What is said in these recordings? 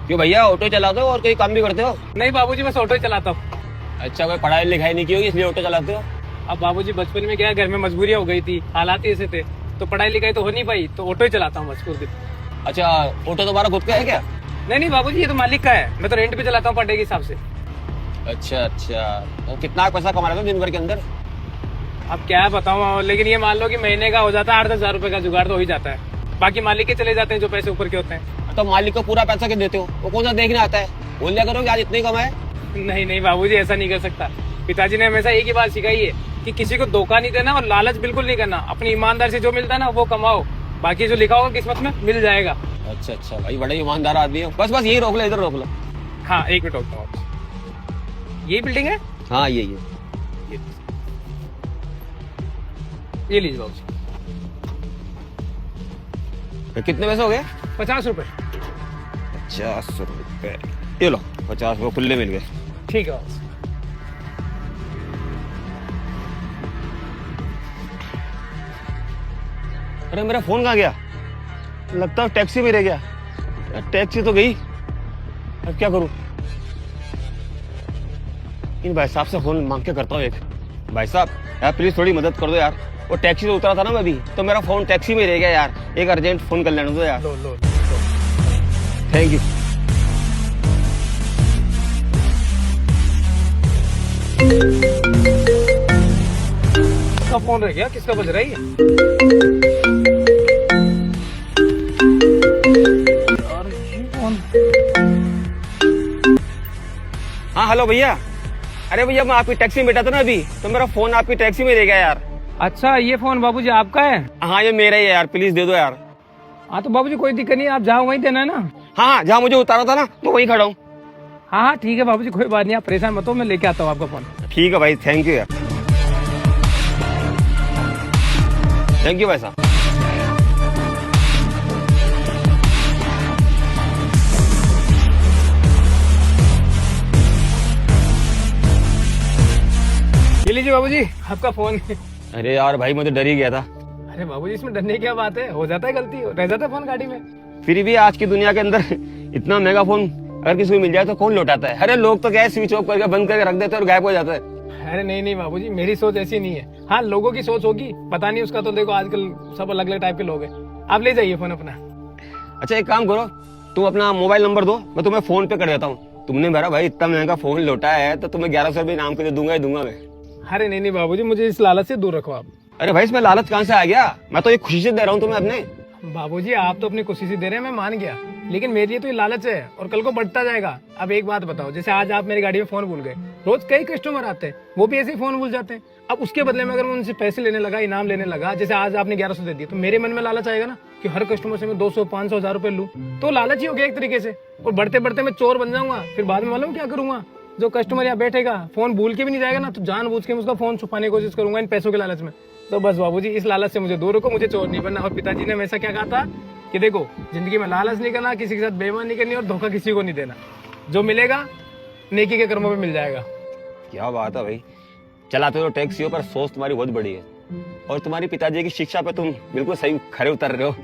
क्यों भैया, ऑटो चलाते हो और कोई काम भी करते हो? नहीं बाबूजी, बस ऑटो ही चलाता हूँ। अच्छा, कोई पढ़ाई लिखाई नहीं की होगी इसलिए ऑटो चलाते हो? अब बाबूजी बचपन में क्या है, घर में मजबूरियाँ हो गई थी, हालात ही ऐसे थे, तो पढ़ाई लिखाई तो हो नहीं पाई, तो ऑटो ही चलाता हूँ बस पूरे दिन। अच्छा, ऑटो तुम्हारा खुद का है क्या? नहीं बाबूजी, ये तो मालिक का है, मैं तो रेंट पे चलाता हूँ पर डे के हिसाब से। अच्छा, तो कितना पैसा कमा रहे हो दिन भर के अंदर? अब क्या बताऊँ, लेकिन ये मान लो कि महीने का हो जाता है 8-10 हजार रुपए का जुगाड़ तो हो ही जाता है। बाकी मालिक के चले जाते हैं जो पैसे ऊपर के होते हैं। तो मालिक को पूरा पैसा क्यों देते हो? वो कौन सा देखने आता है? बोल दिया करो कि आज इतने कमाए। नहीं बाबूजी, ऐसा नहीं कर सकता। पिताजी ने हमेशा एक ही बात सिखाई है कि किसी को धोखा नहीं देना और लालच बिल्कुल नहीं करना। अपनी ईमानदार से जो मिलता है ना वो कमाओ, बाकी जो लिखा होगा किस्मत में मिल जाएगा। अच्छा भाई, बड़े ईमानदार आदमी हो। बस यही रोक लो, इधर रोक लो। हाँ, एक मिनट रोकता हूँ। यही बिल्डिंग है? हाँ, ये ये लीजिए बाबूजी। कितने पैसे हो गए? 50 रुपए। 50 रुपए, ये लो 50 रुपए खुले मिल गए। ठीक है बाबूजी। अरे मेरा फोन कहाँ गया? लगता है टैक्सी में रह गया। टैक्सी तो गई, अब क्या करूं? इन भाई साहब से फोन मांग के करता हूँ एक। भाई साहब यार, प्लीज थोड़ी मदद कर दो यार। वो टैक्सी से उतरा था ना मैं अभी, तो मेरा फोन टैक्सी में रह गया यार। एक अर्जेंट फोन कर लेने दो यार। लो। Thank you. किसका फोन रह गया? किसका बज रहा है ये? यार ये फोन। हाँ हेलो भैया। अरे भैया, मैं आपकी टैक्सी में बैठा था ना अभी, तो मेरा फोन आपकी टैक्सी में रह गया यार। अच्छा, ये फोन बाबूजी आपका है? हाँ, ये मेरा ही है यार, प्लीज दे दो यार। हाँ तो बाबूजी कोई दिक्कत नहीं, आप जाओ वहीं देना है ना। हाँ, जहाँ मुझे उतारा था ना तो वहीं खड़ा हूँ। हाँ ठीक है बाबूजी, कोई बात नहीं, आप परेशान मत हो, मैं लेके आता हूँ आपका फोन। ठीक है भाई, थैंक यू यार। थैंक यू भाई साहब। ये लीजिए बाबूजी, आपका फोन। अरे यार भाई, मैं तो डर ही गया था। अरे बाबूजी, इसमें डरने की क्या बात है, हो जाता है गलती, रह जाता है फोन गाड़ी में। फिर भी आज की दुनिया के अंदर इतना महंगा फोन अगर किसी को मिल जाए तो कौन लौटाता है? अरे लोग तो क्या है, स्विच ऑफ करके बंद करके रख देते हैं और गायब हो जाता है। अरे नहीं बाबूजी, मेरी सोच ऐसी नहीं है। हाँ, लोगों की सोच होगी, पता नहीं उसका, तो देखो आजकल सब अलग अलग टाइप के लोग हैं। आप ले जाइए फोन अपना। अच्छा, एक काम करो, तुम अपना मोबाइल नंबर दो, मैं तुम्हें फोन पे कर देता हूँ। तुमने मेरा भाई इतना महंगा फोन लौटाया है तो तुम्हें 1100 रुपये इनाम के दूंगा मैं। अरे नहीं बाबूजी, मुझे इस लालच से दूर रखो आप। अरे भाई, इसमें लालच कहाँ से आ गया? मैं तो ये खुशी से दे रहा हूँ तुम्हें अपने। बाबूजी, आप तो अपनी खुशी से दे रहे हैं, मैं मान गया, लेकिन मेरे लिए तो ये लालच है और कल को बढ़ता जाएगा। अब एक बात बताओ, जैसे आज आप मेरी गाड़ी में फोन भूल गए, रोज कई कस्टमर आते हैं, वो भी ऐसे ही फोन भूल जाते हैं। अब उसके बदले में अगर मैं उनसे पैसे लेने लगा, इनाम लेने लगा, जैसे आज आपने 1100 दे दिए, तो मेरे मन में लालच आएगा ना कि हर कस्टमर से मैं 200, 500, 1000 रुपए लूं, तो लालच ही हो गया एक तरीके से। और बढ़ते बढ़ते मैं चोर बन जाऊंगा, फिर बाद में मालूम क्या करूंगा? जो कस्टमर यहाँ बैठेगा, फोन भूल के भी नहीं जाएगा ना, तो जानबूझ के मैं उसका फोन छुपाने की कोशिश करूंगा इन पैसों के लालच में। तो बस बाबूजी, इस लालच से मुझे दूर रखो, मुझे चोर नहीं बनना। और पिताजी ने हमेशा क्या कहा था कि देखो, जिंदगी में लालच नहीं करना, किसी के साथ बेईमानी नहीं करनी और धोखा किसी को नहीं देना। जो मिलेगा नेकी के कर्मों पे मिल जाएगा। क्या बात है भाई, चलाते हो टैक्सी हो पर सोच तुम्हारी बहुत बड़ी है और तुम्हारी पिताजी की शिक्षा पे तुम बिल्कुल सही खरे उतर रहे हो।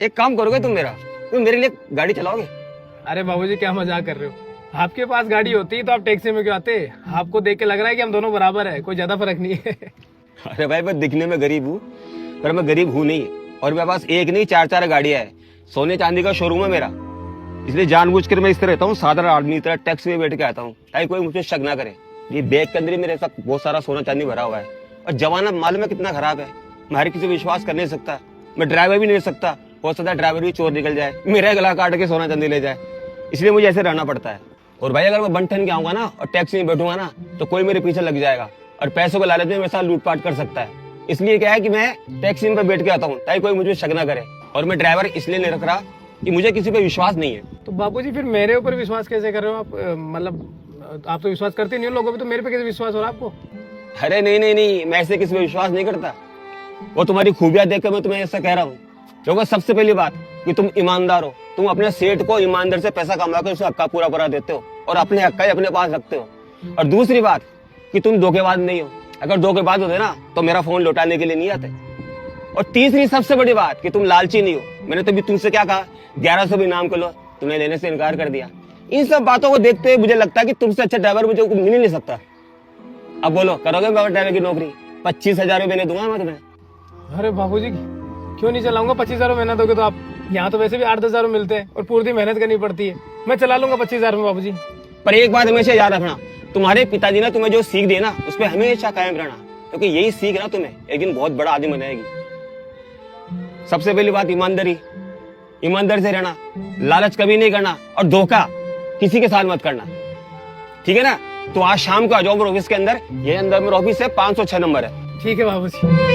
एक काम करोगे तुम मेरे लिए गाड़ी चलाओगे? अरे बाबूजी, क्या मजाक कर रहे हो? आपके पास गाड़ी होती तो आप टैक्सी में क्यों आते? आपको देख के लग रहा है कि हम दोनों बराबर है, कोई ज्यादा फर्क नहीं है। अरे भाई, मैं दिखने में गरीब हूँ पर मैं गरीब हूँ नहीं, और मेरे पास एक नहीं 4 गाड़ियां है। सोने चांदी का शोरूम है मेरा, इसलिए जानबूझकर मैं इस तरह रहता हूँ, साधारण आदमी की तरह टैक्सी में बैठ के आता हूँ ताकि कोई मुझे शक ना करे। ये बैग के अंदर ही मेरे साथ बहुत सारा सोना चांदी भरा हुआ है। और जमाना मालूम है कितना खराब है, मैं हर किसी को विश्वास कर नहीं सकता, मैं ड्राइवर भी नहीं ले सकता। हो सकता है ड्राइवर भी चोर निकल जाए, मेरा गला काट के सोना चांदी ले जाए, इसलिए मुझे ऐसे रहना पड़ता है। और भाई, अगर मैं बन ठन के आऊंगा ना और टैक्सी में बैठूंगा ना, तो कोई मेरे पीछे लग जाएगा और पैसों के लालच में मेरे साथ लूटपाट कर सकता है। इसलिए क्या है कि मैं टैक्सी में बैठ के आता हूँ ताकि कोई मुझे शक ना करे। और मैं ड्राइवर इसलिए नहीं रख रहा कि मुझे किसी पे विश्वास नहीं है। तो बाबूजी, फिर मेरे ऊपर विश्वास कैसे कर रहे हो आप? मतलब आप तो विश्वास करते नहीं हो लोगों पे, तो मेरे पे कैसे विश्वास हो रहा है आपको? अरे नहीं, मैं ऐसे किसी पे विश्वास नहीं करता। वो तुम्हारी खूबियां देखकर मैं तुम्हें ऐसा कह रहा हूँ। क्योंकि सबसे पहली बात कि तुम ईमानदार हो, तुम अपने सेठ को ईमानदार से पैसा कमा कर उसका हक्का पूरा देते हो और अपने हक्का ही अपने पास रखते हो। और दूसरी बात कि तुम धोखेबाज नहीं हो। अगर धोखेबाज होते ना तो मेरा फोन लौटाने के लिए नहीं आते। और तीसरी सबसे बड़ी बात कि तुम लालची नहीं हो। मैंने तो भी तुमसे क्या कहा, 1100 भी इनाम कर लो, तूने लेने से इनकार कर दिया। इन सब बातों को देखते हुए मुझे लगता है कि तुमसे अच्छा ड्राइवर मुझे मिल ही नहीं सकता। अब बोलो, करोगे ड्राइवर की नौकरी? 25,000 रुपये मैंने दूंगा मैं तुम्हें। अरे बाबूजी, क्यों नहीं चलाऊंगा? 25,000 मेहनत दोगे तो आप? यहाँ तो वैसे भी 8-10,000 मिलते हैं और पूरी दिन मेहनत करनी पड़ती है। मैं चला लूंगा 25,000 में बाबूजी। पर एक बात हमेशा याद रखना, तुम्हारे पिताजी ने तुम्हें जो सीख दी ना, उस पर हमेशा कायम रहना, क्योंकि यही सीख ना तुम्हें एक दिन बहुत बड़ा आदमी बनाएगी। सबसे पहली बात ईमानदारी, ईमानदारी से रहना, लालच कभी नहीं करना और धोखा किसी के साथ मत करना, ठीक है ना? तो आज शाम को आ जाओ मेरे ऑफिस के अंदर, ये अंदर मेरा ऑफिस है, 506 नंबर है। ठीक है बाबूजी।